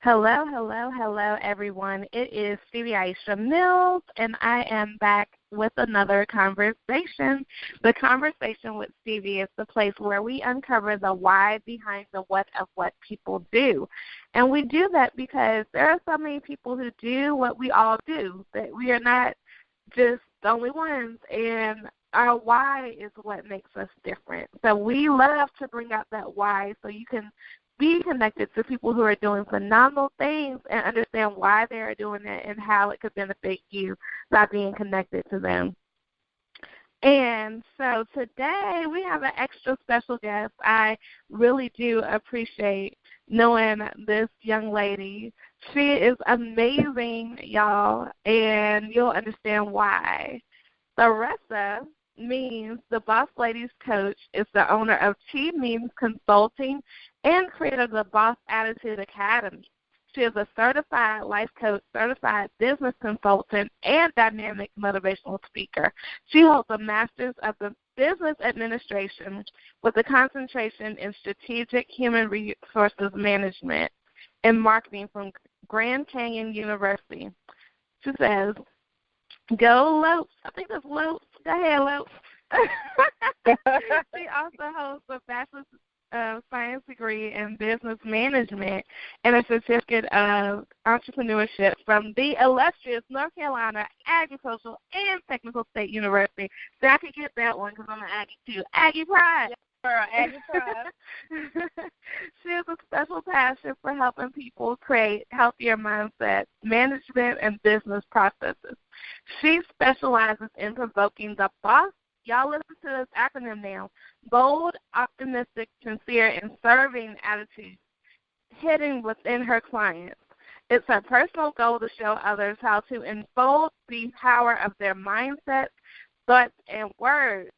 Hello, hello, hello, everyone. It is Stevie Aisha Mills, and I am back with another conversation. The Conversation with Stevie is the place where we uncover the why behind the what of what people do. And we do that because there are so many people who do what we all do, that we are not just the only ones, and our why is what makes us different. So we love to bring out that why so you can be connected to people who are doing phenomenal things and understand why they are doing it and how it could benefit you by being connected to them. And so today we have an extra special guest. I really do appreciate knowing this young lady. She is amazing, y'all, and you'll understand why. Therisa Means, the Boss Ladies Coach, is the owner of TMeans Consulting and creator of the Boss Attitude Academy. She is a certified life coach, certified business consultant, and dynamic motivational speaker. She holds a master's of the business administration with a concentration in strategic human resources management and marketing from Grand Canyon University. She says, "Go Lopes." I think that's Lopes. Go ahead, Lopes. She also holds a bachelor's of science degree in business management and a certificate of entrepreneurship from the illustrious North Carolina Agricultural and Technical State University. So I could get that one because I'm an Aggie too. AGGIE PRIDE. Girl, AGGIE PRIDE. She has a special passion for helping people create healthier mindset, management, and business processes. She specializes in provoking the boss. Y'all listen to this acronym now. Bold, optimistic, sincere, and serving attitude hidden within her clients. It's her personal goal to show others how to unfold the power of their mindset, thoughts, and words.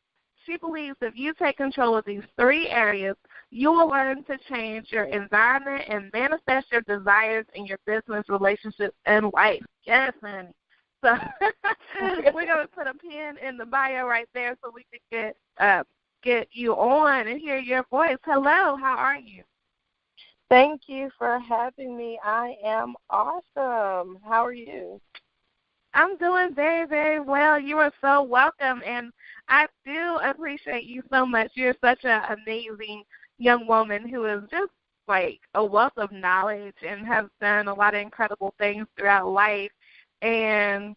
She believes if you take control of these three areas, you will learn to change your environment and manifest your desires in your business, relationships, and life. Yes, honey. So we're going to put a pin in the bio right there so we can get you on and hear your voice. Hello, how are you? Thank you for having me. I am awesome. How are you? I'm doing very, very well. You are so welcome, and I do appreciate you so much. You're such an amazing young woman who is just like a wealth of knowledge and has done a lot of incredible things throughout life. And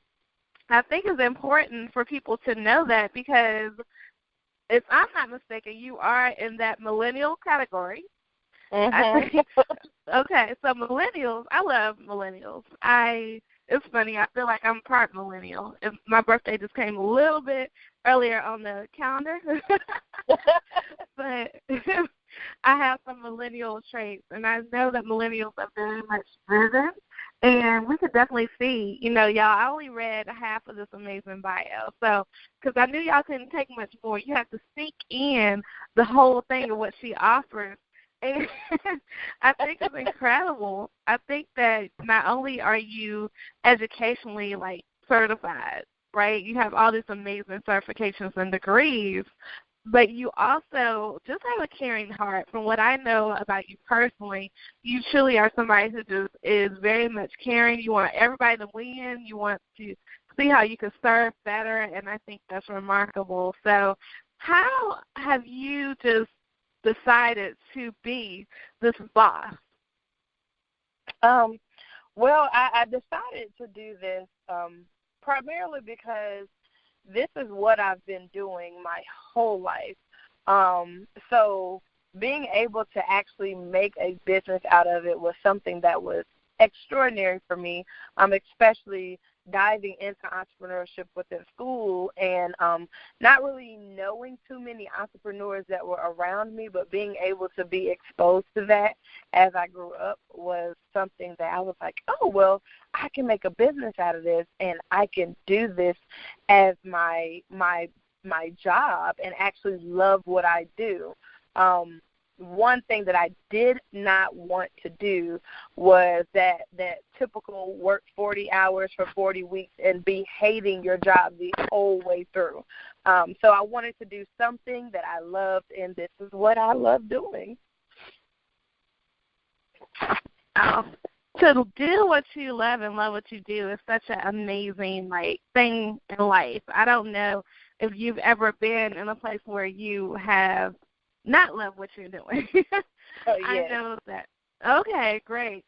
I think it's important for people to know that because if I'm not mistaken, you are in that millennial category. Mm-hmm. Okay, so millennials, I love millennials. It's funny, I feel like I'm part millennial. My birthday just came a little bit earlier on the calendar. But I have some millennial traits, and I know that millennials are very much driven. And we could definitely see, y'all, I only read half of this amazing bio. So, because I knew y'all couldn't take much more, you have to sneak in the whole thing of what she offers. And I think it's incredible. I think that not only are you educationally, certified, right? You have all these amazing certifications and degrees, but you also just have a caring heart. From what I know about you personally, you truly are somebody who just is very much caring. You want everybody to win. You want to see how you can serve better, and I think that's remarkable. So how have you just decided to be this boss? Well, I decided to do this primarily because this is what I've been doing my whole life. So being able to actually make a business out of it was something that was extraordinary for me, especially diving into entrepreneurship within school and not really knowing too many entrepreneurs that were around me, but being able to be exposed to that as I grew up was something that I was like, oh, well, I can make a business out of this, and I can do this as my job and actually love what I do. One thing that I did not want to do was that typical work 40 hours for 40 weeks and be hating your job the whole way through. So I wanted to do something that I loved, and this is what I love doing. Oh, to do what you love and love what you do is such an amazing, like, thing in life. I don't know if you've ever been in a place where you have not loved what you're doing. Oh, yes. I know that. Okay, great.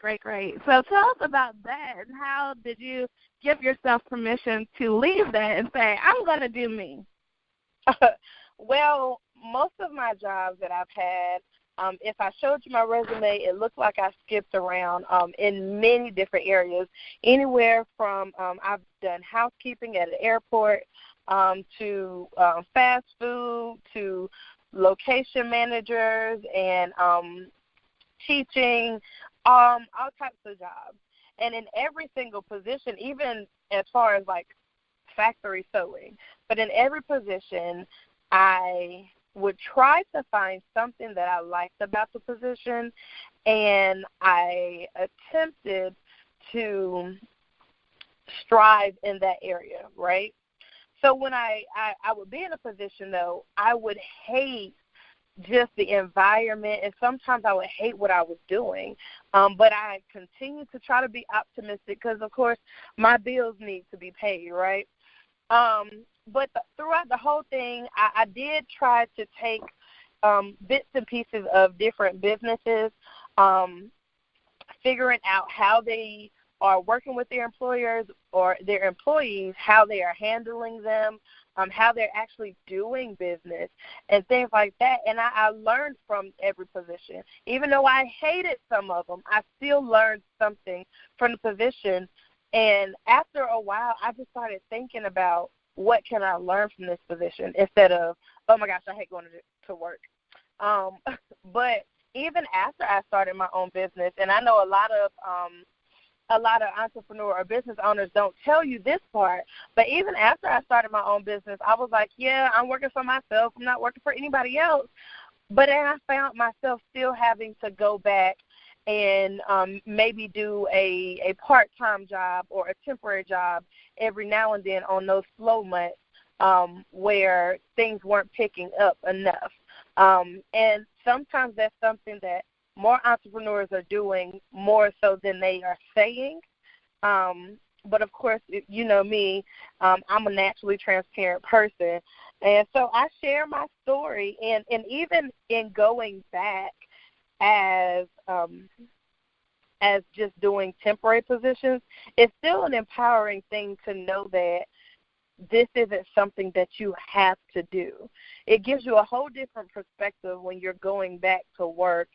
So tell us about that, and how did you give yourself permission to leave that and say, I'm going to do me? Well, most of my jobs that I've had, if I showed you my resume, it looked like I skipped around in many different areas, anywhere from I've done housekeeping at an airport to fast food to location managers and teaching, all types of jobs. And in every single position, even as far as like factory sewing, but in every position, I would try to find something that I liked about the position, and I attempted to strive in that area, right? So when I would be in a position, though, I would hate just the environment, and sometimes I would hate what I was doing. But I continued to try to be optimistic because, of course, my bills need to be paid, right? But throughout the whole thing, I did try to take bits and pieces of different businesses, figuring out how they are working with their employers or their employees, how they are handling them, how they're actually doing business, and things like that. And I learned from every position. Even though I hated some of them, I still learned something from the position. And after a while, I just started thinking about, what can I learn from this position, instead of, oh, my gosh, I hate going to work. But even after I started my own business, and I know a lot of entrepreneur or business owners don't tell you this part, but even after I started my own business, I was like, yeah, I'm working for myself. I'm not working for anybody else. But then I found myself still having to go back and maybe do a part-time job or a temporary job every now and then on those slow months where things weren't picking up enough. And sometimes that's something that more entrepreneurs are doing more so than they are saying. But, of course, you know me, I'm a naturally transparent person. And so I share my story. And even in going back as just doing temporary positions, it's still an empowering thing to know that this isn't something that you have to do. It gives you a whole different perspective when you're going back to work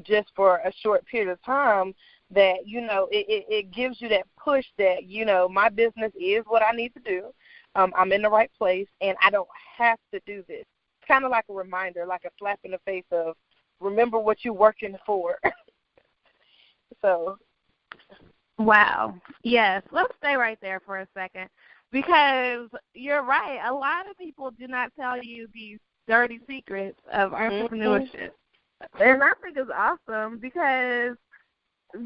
just for a short period of time, that, you know, it gives you that push that, you know, my business is what I need to do. I'm in the right place, and I don't have to do this. It's kind of like a reminder, like a slap in the face of, remember what you're working for. So. Wow. Yes. Let's stay right there for a second, because you're right. A lot of people do not tell you these dirty secrets of entrepreneurship. And I think it's awesome, because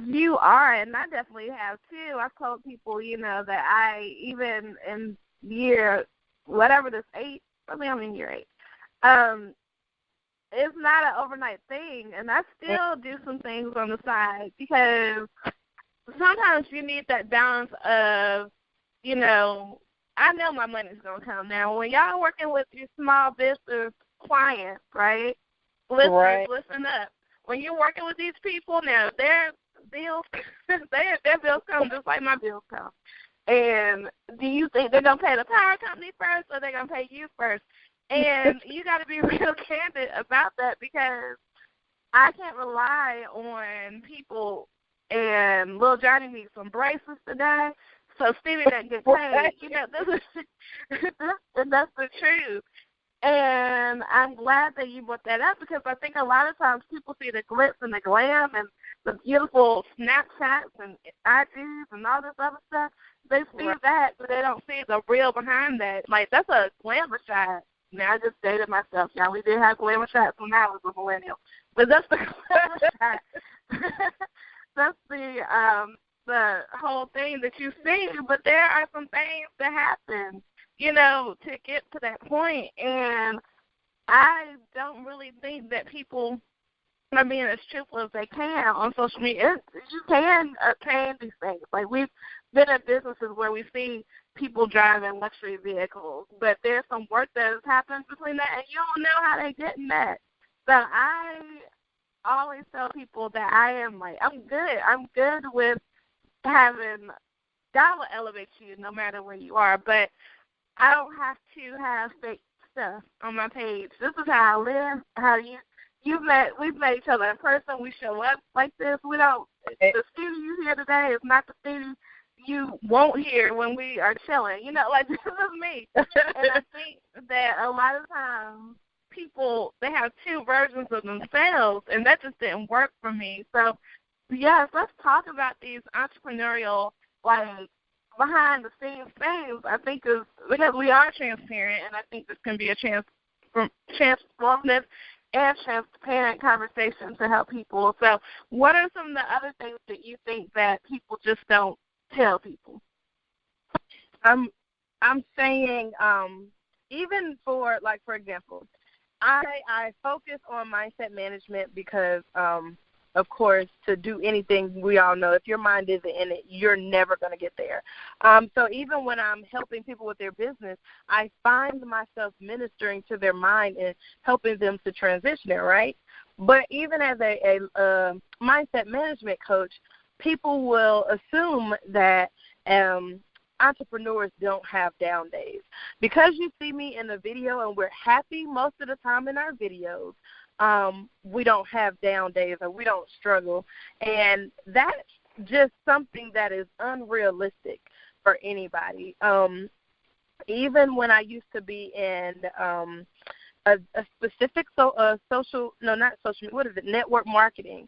you are, and I definitely have too. I've told people, you know, that I, even in year, whatever this 8, I think I'm in year 8, it's not an overnight thing, and I still do some things on the side, because sometimes you need that balance of, you know, I know my money's going to come. Now, when y'all working with your small business clients, right, listeners, listen up. When you're working with these people, now their bills, their bills come just like my bills come. And do you think they're going to pay the power company first, or they're going to pay you first? And you got to be real candid about that, because I can't rely on people, and Lil Johnny needs some bracelets today, so Stevie doesn't get paid. You know, that's the truth. And I'm glad that you brought that up, because I think a lot of times people see the glitz and the glam and the beautiful Snapchats and IGs and all this other stuff. They see that, but they don't see the real behind that. Like, that's a glamour shot. Now, I just dated myself. Yeah, we did have glamour shots when I was a millennial. But that's the glamour shot. That's the whole thing that you see. But there are some things that happen, you know, to get to that point. And I don't really think that people are being as truthful as they can on social media. You can obtain these things. Like, we've been in businesses where we see people driving luxury vehicles, but there's some work that has happened between that, and you don't know how they get in that. So I always tell people that I'm good. I'm good with having, God will elevate you no matter where you are, but I don't have to have fake stuff on my page. This is how I live, how we've met each other in person. We show up like this. The Stevie you hear today is not the Stevie you won't hear when we are chilling. Like, this is me. And I think that a lot of times people, they have two versions of themselves, and that just didn't work for me. So, yes, let's talk about these entrepreneurial, like, behind-the-scenes things. I think is because we are transparent, and I think this can be a transformative and transparent conversation to help people. So what are some of the other things that you think that people just don't tell people? I'm saying, even for example, I focus on mindset management because, of course, to do anything, we all know if your mind isn't in it, you're never going to get there. So even when I'm helping people with their business, I find myself ministering to their mind and helping them to transition it, right? But even as a mindset management coach, people will assume that entrepreneurs don't have down days. Because you see me in the video and we're happy most of the time in our videos, we don't have down days or we don't struggle. And that's just something that is unrealistic for anybody. Even when I used to be in a specific network marketing,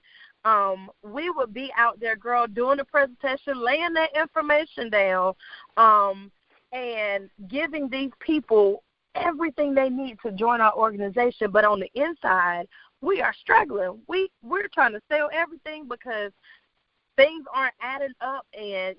we would be out there, girl, doing the presentation, laying that information down, and giving these people everything they need to join our organization. But on the inside, we are struggling. We're trying to sell everything because things aren't adding up, and,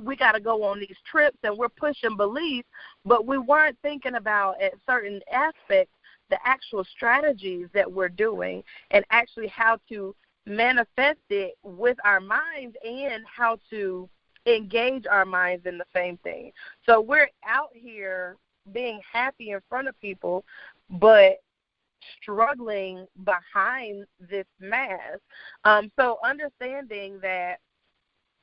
we got to go on these trips, and we're pushing beliefs, but we weren't thinking about, at certain aspects, the actual strategies that we're doing and actually how to manifest it with our minds and how to engage our minds in the same thing. So we're out here being happy in front of people, but struggling behind this mask. So understanding that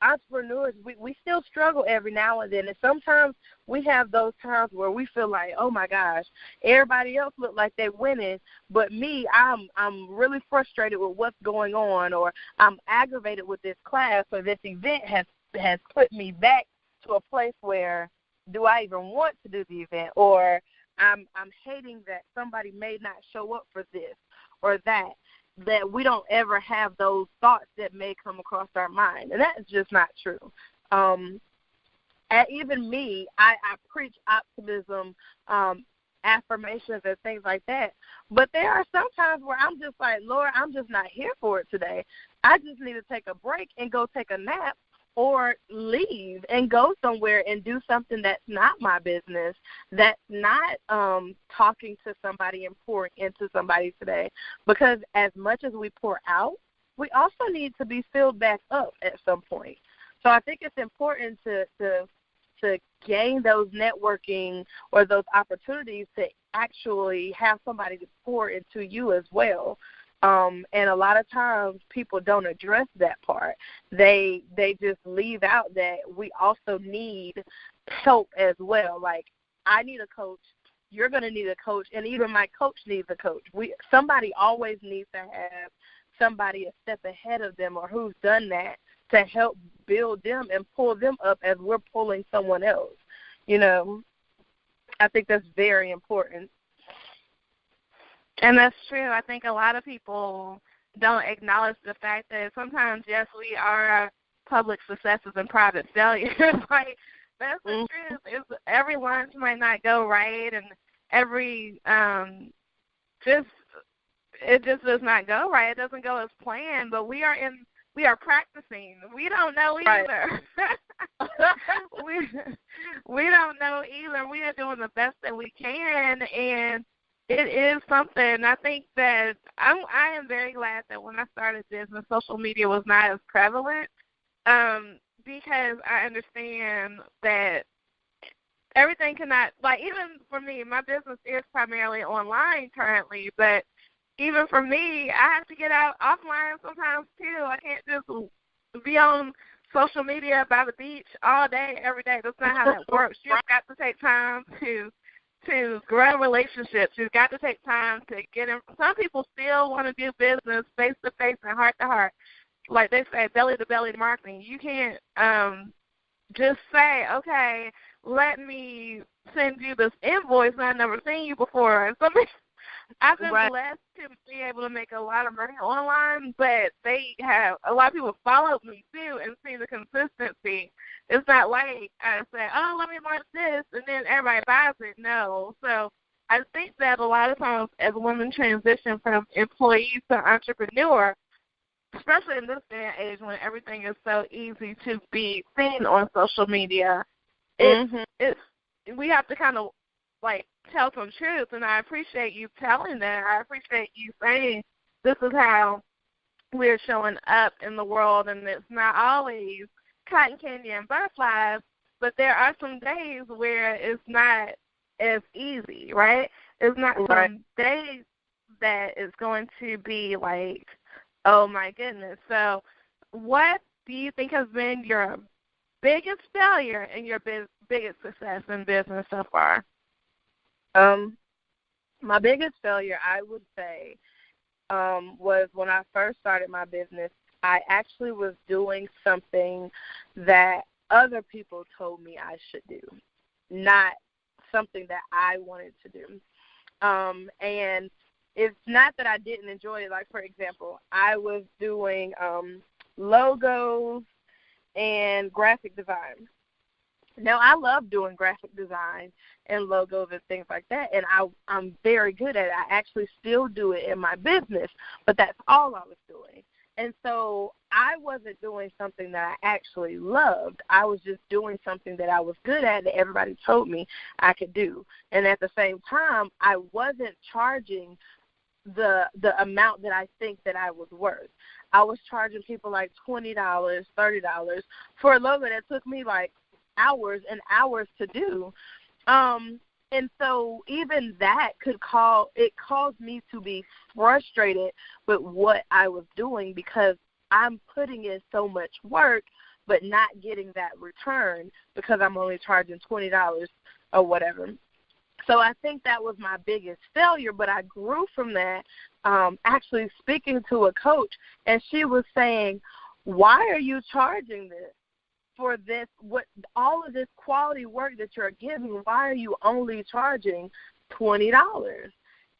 entrepreneurs, we still struggle every now and then, and sometimes we have those times where we feel like, oh my gosh, everybody else look like they're winning, but me, I'm really frustrated with what's going on, or I'm aggravated with this class, or this event has put me back to a place where, do I even want to do the event, or I'm hating that somebody may not show up for this or that we don't ever have those thoughts that may come across our mind. And that is just not true. And even me, I preach optimism, affirmations and things like that. But there are some times where I'm just like, Lord, I'm just not here for it today. I just need to take a break and go take a nap, or leave and go somewhere and do something that's not my business, that's not talking to somebody and pouring into somebody today. Because as much as we pour out, we also need to be filled back up at some point. So I think it's important to gain those networking or those opportunities to actually have somebody to pour into you as well. And a lot of times people don't address that part. They just leave out that we also need help as well. Like, I need a coach, you're going to need a coach, and even my coach needs a coach. Somebody always needs to have somebody a step ahead of them or who's done that to help build them and pull them up as we're pulling someone else. I think that's very important. And that's true. I think a lot of people don't acknowledge the fact that sometimes, yes, we are public successes and private failures. Like, that's the truth. Every lunch might not go right, and every it just does not go right. It doesn't go as planned. But we are practicing. We don't know either. Right. we don't know either. We are doing the best that we can, and It is something. I think that I am very glad that when I started business, social media was not as prevalent, because I understand that everything cannot, like, even for me, my business is primarily online currently, but even for me, I have to get out offline sometimes too. I can't just be on social media by the beach all day, every day. That's not how that works. You've got to take time to grow relationships. You've got to take time to get in. Some people still want to do business face-to-face and heart-to-heart. Like they say, belly-to-belly marketing. You can't just say, okay, let me send you this invoice. I've never seen you before. And I've been blessed to be able to make a lot of money online, but a lot of people followed me too and see the consistency. It's not like I say, oh, let me launch this, and then everybody buys it. No. So I think that a lot of times as women transition from employees to entrepreneur, especially in this day and age when everything is so easy to be seen on social media, we have to kind of like tell some truth, and I appreciate you telling that. I appreciate you saying this is how we're showing up in the world, and it's not always cotton candy and butterflies, but there are some days where it's not as easy, right? It's not some days that it's going to be like, oh, my goodness. So what do you think has been your biggest failure and your biggest success in business so far? My biggest failure, I would say, was when I first started my business. I actually was doing something that other people told me I should do, not something that I wanted to do. And it's not that I didn't enjoy it. Like, for example, I was doing logos and graphic design. Now, I love doing graphic design and logos and things like that, and I'm very good at it. I actually still do it in my business, but that's all I was doing. And so I wasn't doing something that I actually loved. I was just doing something that I was good at that everybody told me I could do. And at the same time, I wasn't charging the amount that I think that I was worth. I was charging people like $20, $30 for a logo that took me like hours and hours to do. And so even that caused me to be frustrated with what I was doing because I'm putting in so much work but not getting that return because I'm only charging $20 or whatever. So I think that was my biggest failure, but I grew from that, actually speaking to a coach, and she was saying, why are you charging this? For this, what all of this quality work that you're giving, why are you only charging $20?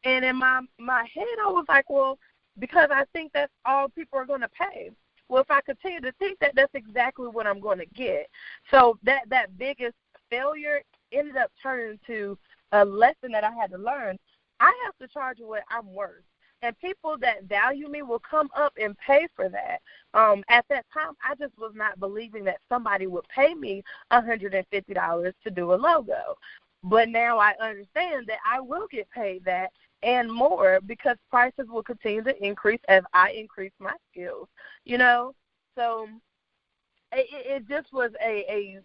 And in my head, I was like, well, because I think that's all people are going to pay. Well, if I continue to think that, that's exactly what I'm going to get. So that biggest failure ended up turning into a lesson that I had to learn. I have to charge what I'm worth. And people that value me will come up and pay for that. At that time, I just was not believing that somebody would pay me $150 to do a logo. But now I understand that I will get paid that and more because prices will continue to increase as I increase my skills, you know. So it just was a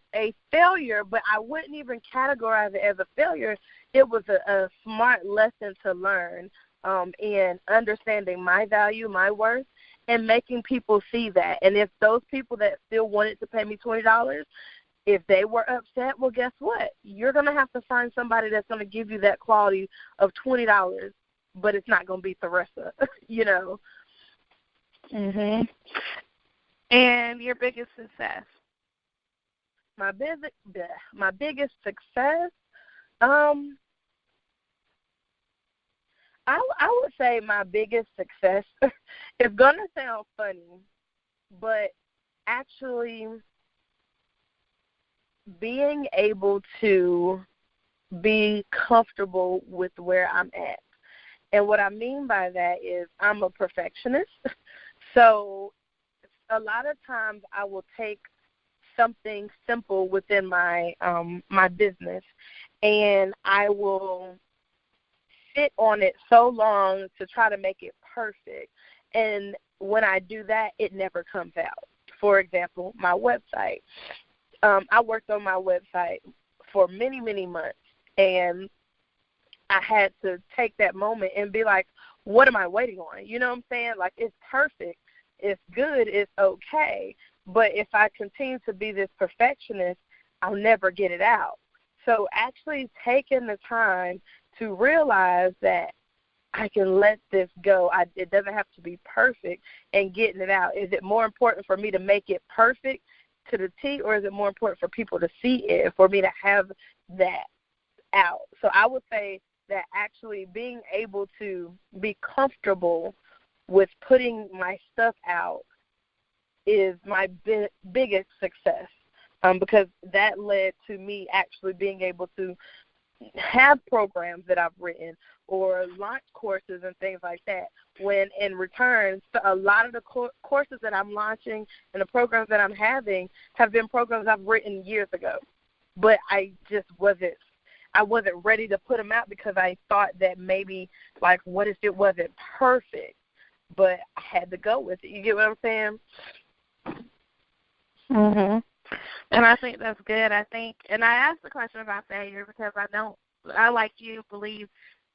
failure, but I wouldn't even categorize it as a failure. It was a smart lesson to learn. In understanding my value, my worth, and making people see that. And if those people that still wanted to pay me $20, if they were upset, well, guess what? You're going to have to find somebody that's going to give you that quality of $20, but it's not going to be Therisa, you know. Mhm. And your biggest success? My biggest success, I would say my biggest success is going to sound funny, but actually being able to be comfortable with where I'm at. And what I mean by that is I'm a perfectionist. So a lot of times I will take something simple within my my business, and I will sit on it so long to try to make it perfect. And when I do that, it never comes out. For example, my website. I worked on my website for many, many months, and I had to take that moment and be like, what am I waiting on? You know what I'm saying? Like, it's perfect. It's good. It's okay. But if I continue to be this perfectionist, I'll never get it out. So actually taking the time to realize that I can let this go. It doesn't have to be perfect, and getting it out. Is it more important for me to make it perfect to the T, or is it more important for people to see it, for me to have that out? So I would say that actually being able to be comfortable with putting my stuff out is my biggest success, because that led to me actually being able to have programs that I've written or launch courses and things like that, when in return, a lot of the courses that I'm launching and the programs that I'm having have been programs I've written years ago. But I just wasn't ready to put them out because I thought that maybe, like, what if it wasn't perfect? But I had to go with it. You get what I'm saying? Mhm. And I think that's good. And I asked the question about failure because I, like you, believe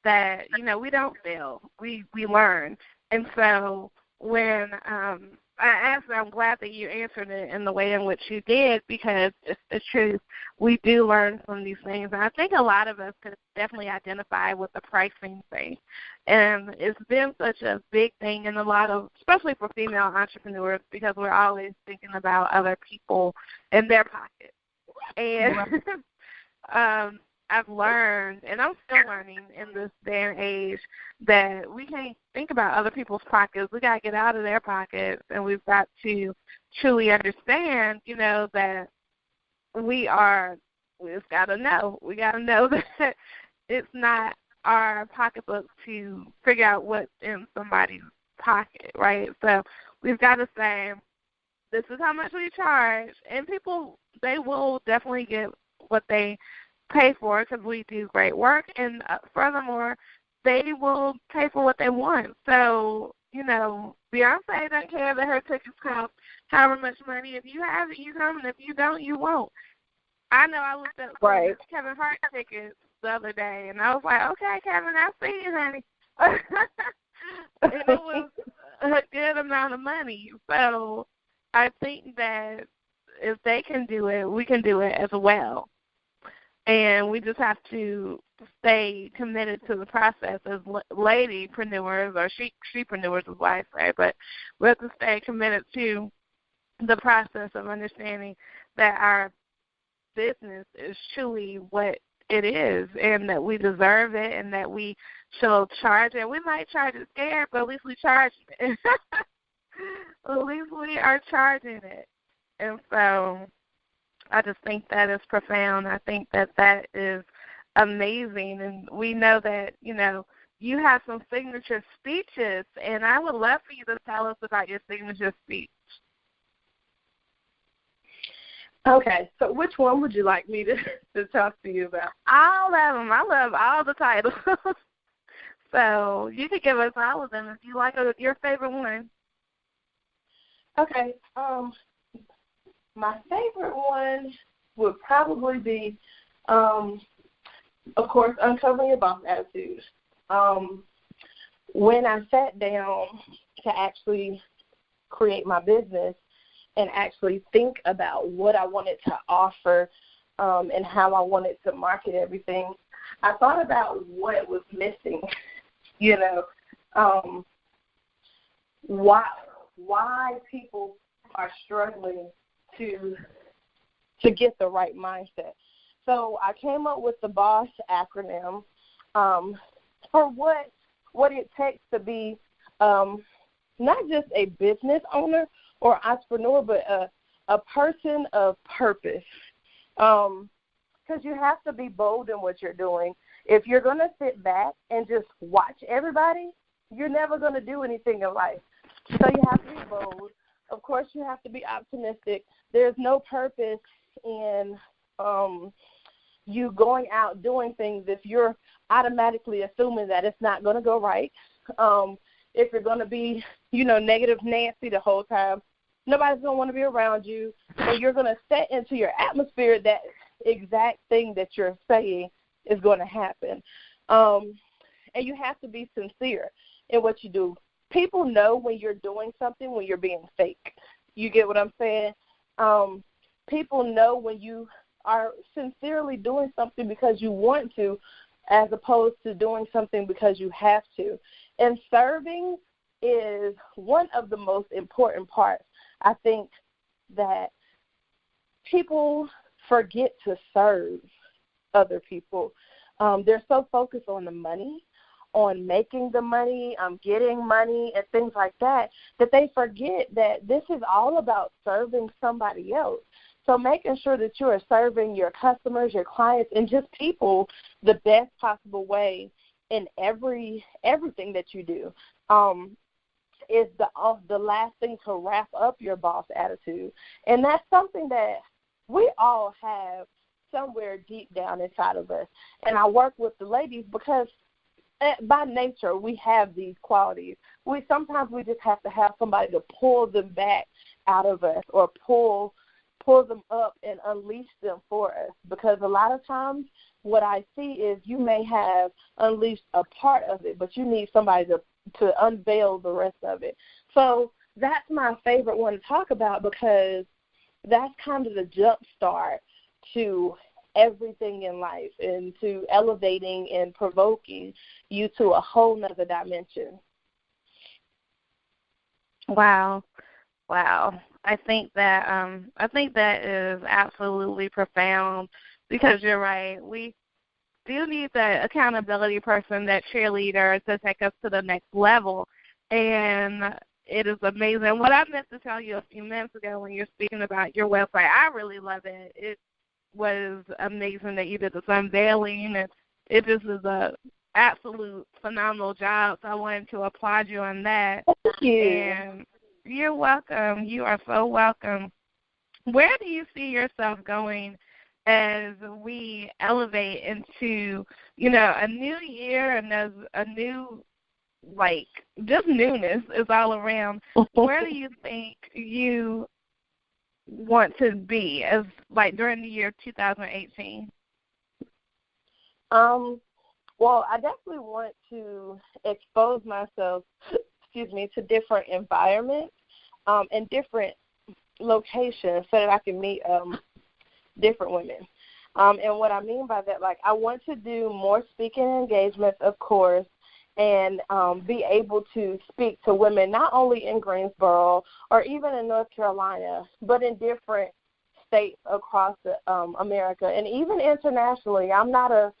that, we don't fail. We learn. And so when I asked, I'm glad that you answered it in the way in which you did, because it's the truth. We do learn from these things. And I think a lot of us could definitely identify with the pricing thing. And it's been such a big thing in a lot of, especially for female entrepreneurs, because we're always thinking about other people in their pockets. And I've learned, and I'm still learning in this day and age, that we can't think about other people's pockets. We got to get out of their pockets, and we've got to truly understand, that we just got to know. We got to know that it's not our pocketbook to figure out what's in somebody's pocket, right? So we've got to say, this is how much we charge, and people, they will definitely get what they pay for because we do great work, and furthermore, they will pay for what they want. So, Beyonce doesn't care that her tickets cost however much money. If you have it, you come, and if you don't, you won't. I know I looked up Kevin Hart tickets the other day, and I was like, okay, Kevin, I see you, honey. And it was a good amount of money. So I think that if they can do it, we can do it as well. And we just have to stay committed to the process as ladypreneurs, or shepreneurs is what I say, but we have to stay committed to the process of understanding that our business is truly what it is, and that we deserve it, and that we shall charge it. We might charge it scared, but at least we charge it. At least we are charging it. And so I just think that is profound. I think that is amazing. And we know that, you have some signature speeches, and I would love for you to tell us about your signature speech. Okay, so which one would you like me to talk to you about? All of them. I love all the titles. So you could give us all of them if you like your favorite one. Okay, my favorite one would probably be, of course, Uncovering Your Boss Attitude. When I sat down to actually create my business and actually think about what I wanted to offer and how I wanted to market everything, I thought about what was missing, why people are struggling to get the right mindset. So I came up with the B.O.S. acronym for what it takes to be not just a business owner or entrepreneur, but a person of purpose. Because you have to be bold in what you're doing. If you're going to sit back and just watch everybody, you're never going to do anything in life. So you have to be bold. Of course, you have to be optimistic. There's no purpose in you going out doing things if you're automatically assuming that it's not going to go right. If you're going to be, negative Nancy the whole time, nobody's going to want to be around you. So you're going to set into your atmosphere that exact thing that you're saying is going to happen. And you have to be sincere in what you do. People know when you're doing something, when you're being fake. You get what I'm saying? People know when you are sincerely doing something because you want to, as opposed to doing something because you have to. And serving is one of the most important parts. I think that people forget to serve other people. They're so focused on the money, on making the money, getting money, and things like that, that they forget that this is all about serving somebody else. So making sure that you are serving your customers, your clients, and just people the best possible way in everything that you do is the last thing to wrap up your boss attitude. And that's something that we all have somewhere deep down inside of us. And I work with the ladies because by nature we have these qualities. Sometimes we just have to have somebody to pull them back out of us or pull them up and unleash them for us, because a lot of times what I see is you may have unleashed a part of it, but you need somebody to unveil the rest of it. So that's my favorite one to talk about, because that's kind of the jump start to everything in life and to elevating and provoking you to a whole nother dimension. Wow. I think that is absolutely profound, because you're right. We do need that accountability person, that cheerleader, to take us to the next level. And it is amazing. What I meant to tell you a few minutes ago when you're speaking about your website, I really love it. It was amazing that you did this unveiling, and it just is a absolute phenomenal job. So I wanted to applaud you on that. Thank you. And you're welcome. You are so welcome. Where do you see yourself going as we elevate into, a new year, and as a new, just newness is all around? Where do you think you want to be as, during the year 2018? Well, I definitely want to expose myself, to different environments and different locations so that I can meet different women. And what I mean by that, I want to do more speaking engagements, of course, and be able to speak to women not only in Greensboro or even in North Carolina, but in different states across America and even internationally. I'm not a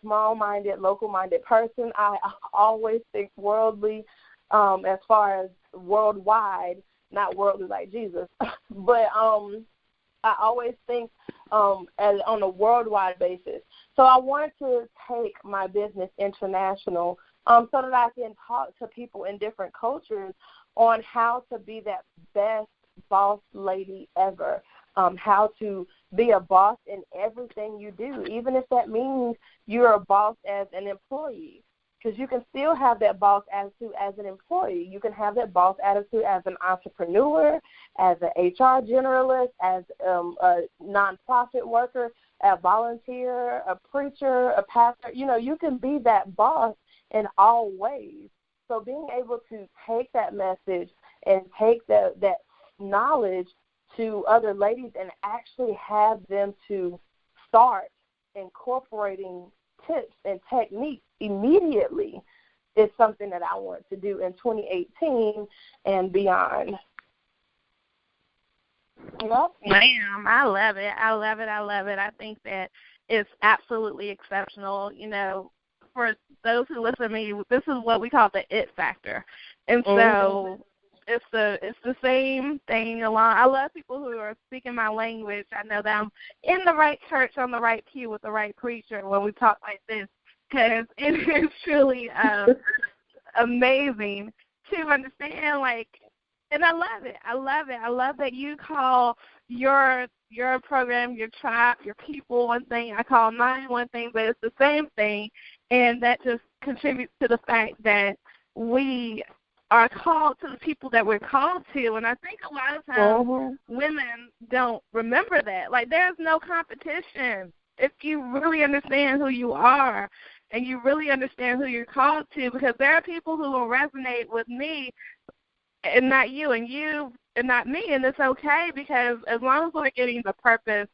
small-minded, local-minded person. I always think worldly as far as worldwide, not worldly like Jesus, but I always think as on a worldwide basis. So I wanted to take my business international so that I can talk to people in different cultures on how to be that best boss lady ever, how to be a boss in everything you do, even if that means you're a boss as an employee. Because you can still have that boss attitude as an employee. You can have that boss attitude as an entrepreneur, as an HR generalist, as a nonprofit worker, a volunteer, a preacher, a pastor. You can be that boss in all ways. So being able to take that message and take that knowledge to other ladies and actually have them to start incorporating tips and techniques immediately is something that I want to do in 2018 and beyond. Well, ma'am, I love it. I think that it's absolutely exceptional. For those who listen to me, this is what we call the it factor. And so it's the same thing along. I love people who are speaking my language. I know that I'm in the right church, on the right pew with the right preacher when we talk like this, because it is truly amazing to understand, And I love it. I love it. I love that you call your program, your tribe, your people one thing. I call mine one thing, but it's the same thing. And that just contributes to the fact that we are called to the people that we're called to. And I think a lot of times women don't remember that. Like, there's no competition. If you really understand who you are and you really understand who you're called to, because there are people who will resonate with me and not you, and you and not me, and it's okay, because as long as we're getting the purpose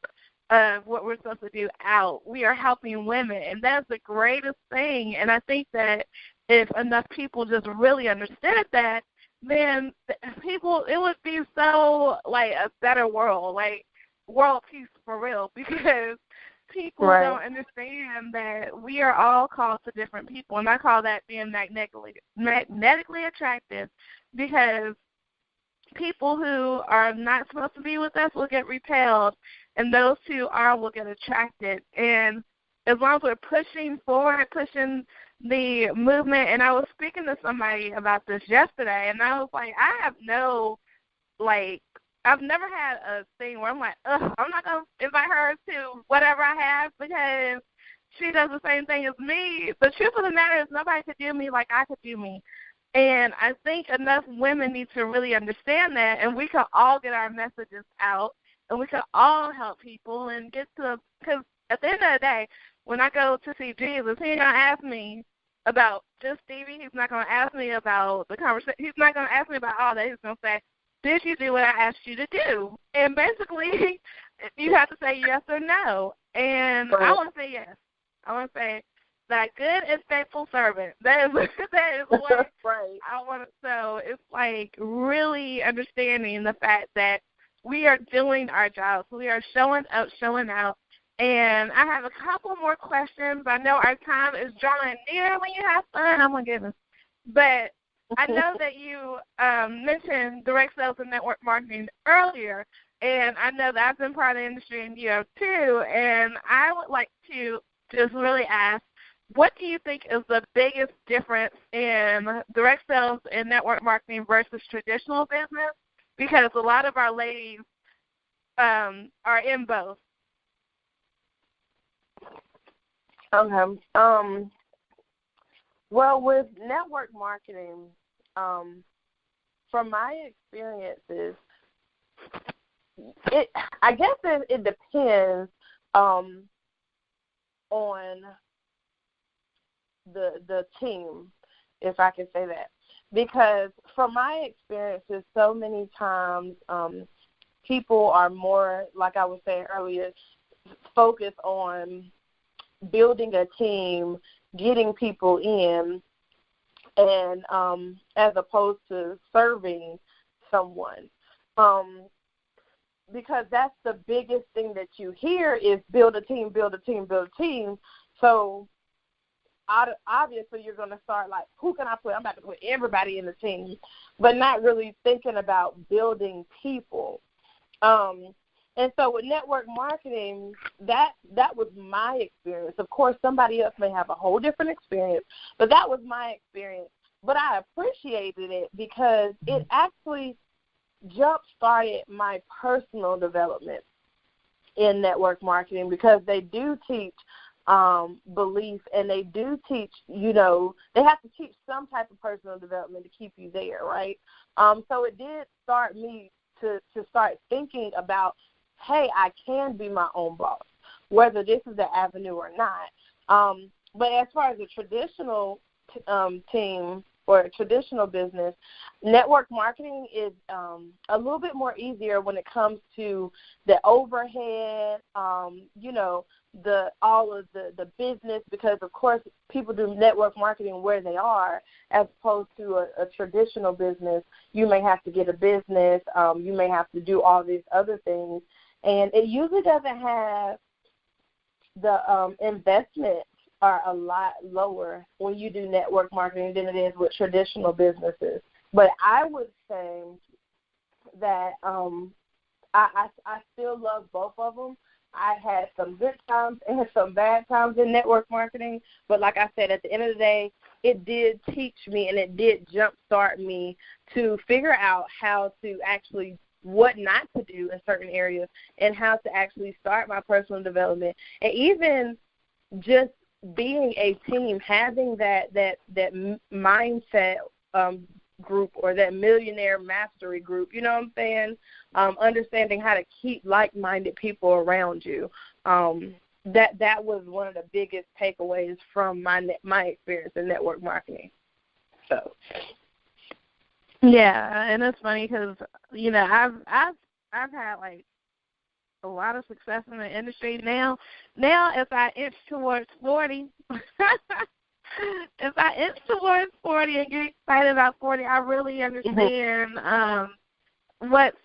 of what we're supposed to do out, we are helping women, and that's the greatest thing. And I think that if enough people just really understood that, then people, it would be so, like, a better world, like world peace for real, because people don't understand that we are all called to different people, and I call that being magnetically attractive, because people who are not supposed to be with us will get repelled, and those who are will get attracted. And as long as we're pushing forward, pushing the movement, and I was speaking to somebody about this yesterday, and I was like, I've never had a thing where I'm like, ugh, I'm not going to invite her to whatever I have because she does the same thing as me. The truth of the matter is nobody could do me like I could do me. And I think enough women need to really understand that, and we can all get our messages out, and we can all help people and get to, because at the end of the day, when I go to see Jesus, he ain't going to ask me about just Stevie. He's not going to ask me about the conversation. He's not going to ask me about all that. He's going to say, did you do what I asked you to do? And basically, you have to say yes or no. And I want to say yes. I want to say, that good and faithful servant. That is what I want to. So it's like really understanding the fact that we are doing our jobs. We are showing up, showing out. And I have a couple more questions. I know our time is drawing near when you have fun. Oh, my goodness. But I know that you mentioned direct sales and network marketing earlier, and I know that I've been part of the industry and you have too. And I would like to just really ask, what do you think is the biggest difference in direct sales and network marketing versus traditional business? Because a lot of our ladies are in both. Okay. Well, with network marketing, from my experiences, I guess it depends on the team, if I can say that. Because from my experiences, so many times people are more, like I was saying earlier, focused on building a team, getting people in, and as opposed to serving someone. Because that's the biggest thing that you hear is build a team, build a team, build a team. So obviously you're going to start like, who can I put? I'm about to put everybody in the team, but not really thinking about building people. And so with network marketing, that was my experience. Of course, somebody else may have a whole different experience, but that was my experience. But I appreciated it because it actually jump-started my personal development in network marketing, because they do teach belief, and they do teach, they have to teach some type of personal development to keep you there, right? So it did start me to start thinking about, hey, I can be my own boss, whether this is the avenue or not. But as far as a traditional team or a traditional business, network marketing is a little bit more easier when it comes to the overhead, all of the business, because, of course, people do network marketing where they are, as opposed to a traditional business. You may have to get a business. You may have to do all these other things. And it usually doesn't have the investment are a lot lower when you do network marketing than it is with traditional businesses. But I would say that I still love both of them. I had some good times and some bad times in network marketing. But like I said, at the end of the day, it did teach me and it did jumpstart me to figure out how to actually what not to do in certain areas and how to actually start my personal development. And even just being a team, having that mindset group or that millionaire mastery group, you know what I'm saying? Understanding how to keep like-minded people around you. That was one of the biggest takeaways from my experience in network marketing. So. Yeah, and it's funny because I've had like a lot of success in the industry now. Now, as I inch towards 40, and get excited about 40, I really understand what's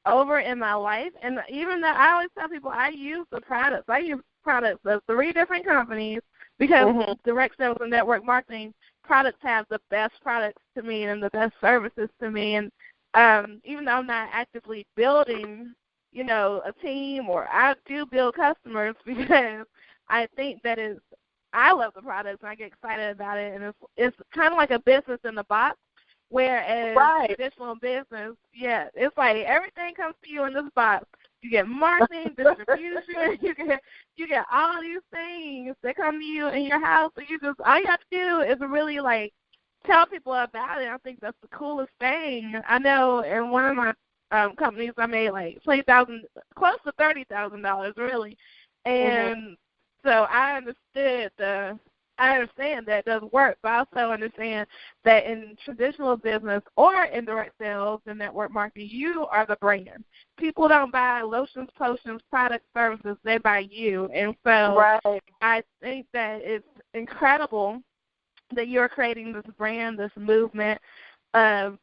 over in my life. And even though I always tell people I use products of 3 different companies because direct sales and network marketing products have the best products to me and the best services to me. And even though I'm not actively building, a team, or I do build customers because I think that I love the products and I get excited about it. And it's kind of like a business in the box. Whereas traditional business, it's like everything comes to you in this box. You get marketing, distribution, you get all these things that come to you in your house. So all you have to do is really like tell people about it. I think that's the coolest thing. I know in one of my companies I made like $20,000, close to $30,000 really, and so I understand that it does work, but I also understand that in traditional business or in direct sales and network marketing, you are the brand. People don't buy lotions, potions, products, services. They buy you. And so I think that it's incredible that you're creating this brand, this movement of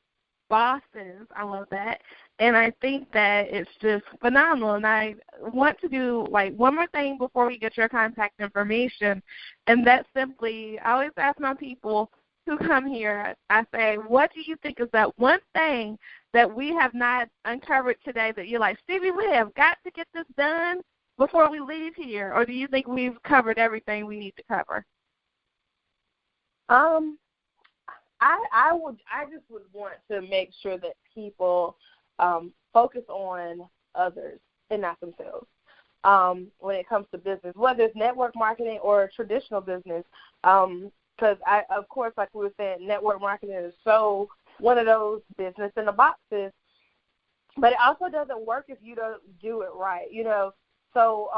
bosses. I love that. And I think that it's just phenomenal. And I want to do, like, one more thing before we get your contact information, and that's simply, I always ask my people who come here, I say, what do you think is that one thing that we have not uncovered today that you're like, Stevie, we have got to get this done before we leave here? Or do you think we've covered everything we need to cover? I just would want to make sure that people focus on others and not themselves when it comes to business, whether it's network marketing or traditional business. Because, of course, like we were saying, network marketing is so one of those business in the boxes, but it also doesn't work if you don't do it right, So,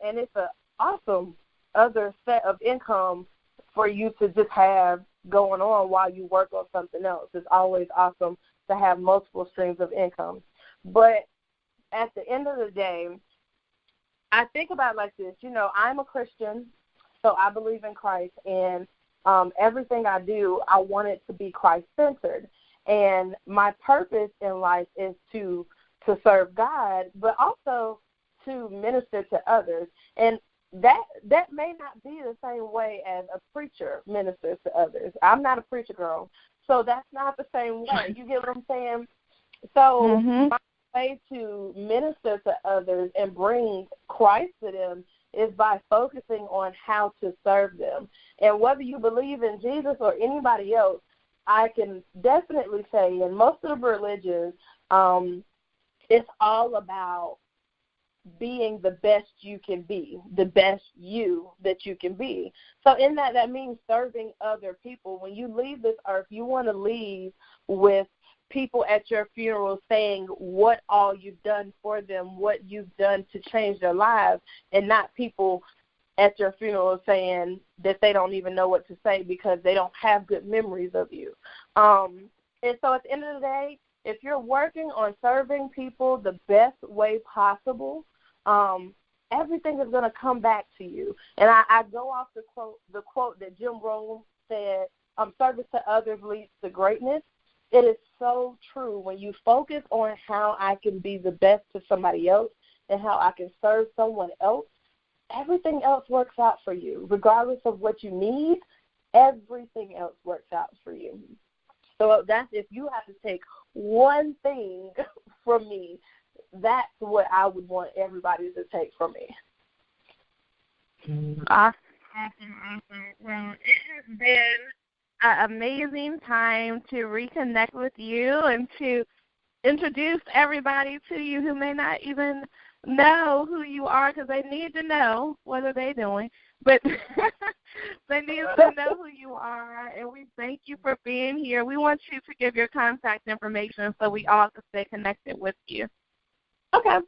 and it's an awesome other set of income for you to just have going on while you work on something else. It's always awesome to have multiple streams of income. But at the end of the day, I think about it like this. I'm a Christian, so I believe in Christ, and everything I do, I want it to be Christ-centered. And my purpose in life is to serve God, but also to minister to others. And that may not be the same way as a preacher ministers to others. I'm not a preacher girl, so that's not the same way. You get what I'm saying? So my way to minister to others and bring Christ to them is by focusing on how to serve them. And whether you believe in Jesus or anybody else, I can definitely say in most of the religions, it's all about being the best you can be, the best you that you can be. So in that means serving other people. When you leave this earth, you want to leave with people at your funeral saying what all you've done for them, what you've done to change their lives, and not people at your funeral saying that they don't even know what to say because they don't have good memories of you. And so at the end of the day, if you're working on serving people the best way possible, everything is going to come back to you. And I go off the quote that Jim Rohn said, service to others leads to greatness. It is so true. When you focus on how I can be the best to somebody else and how I can serve someone else, everything else works out for you. Regardless of what you need, everything else works out for you. So that's, if you have to take one thing from me, that's what I would want everybody to take from me. Awesome. Well, it has been an amazing time to reconnect with you and to introduce everybody to you who may not even know who you are, because they need to know what are they doing. But they need to know who you are, and we thank you for being here. We want you to give your contact information so we all can stay connected with you. Okay.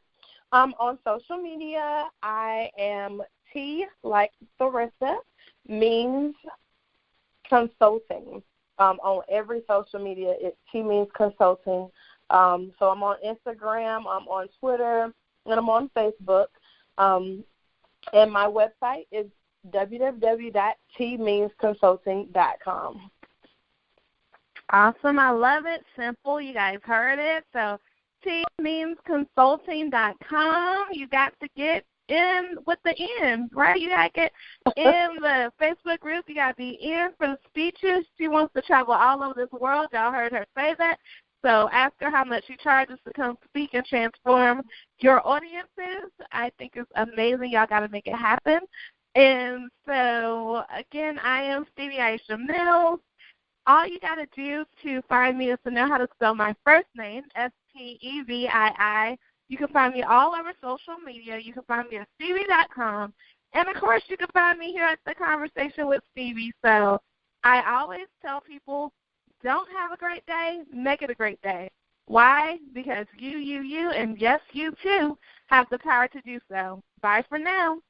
On social media, I am T, like Therisa, Means Consulting. On every social media, it's TMeans Consulting. So I'm on Instagram, I'm on Twitter, and I'm on Facebook. And my website is www.tmeansconsulting.com. Awesome. I love it. Simple. You guys heard it. So TMeansConsulting.com. You got to get in with the N, right? You got to get in the Facebook group. You got to be in for the speeches. She wants to travel all over this world. Y'all heard her say that. So ask her how much she charges to come speak and transform your audiences. I think it's amazing. Y'all got to make it happen. And so, again, I am Stevie Aisha Mills. All you got to do to find me is to know how to spell my first name, Stevii. You can find me all over social media. You can find me at Stevie.com. And, of course, you can find me here at the Conversation with Stevie. So I always tell people, don't have a great day, make it a great day. Why? Because you, and yes, you too, have the power to do so. Bye for now.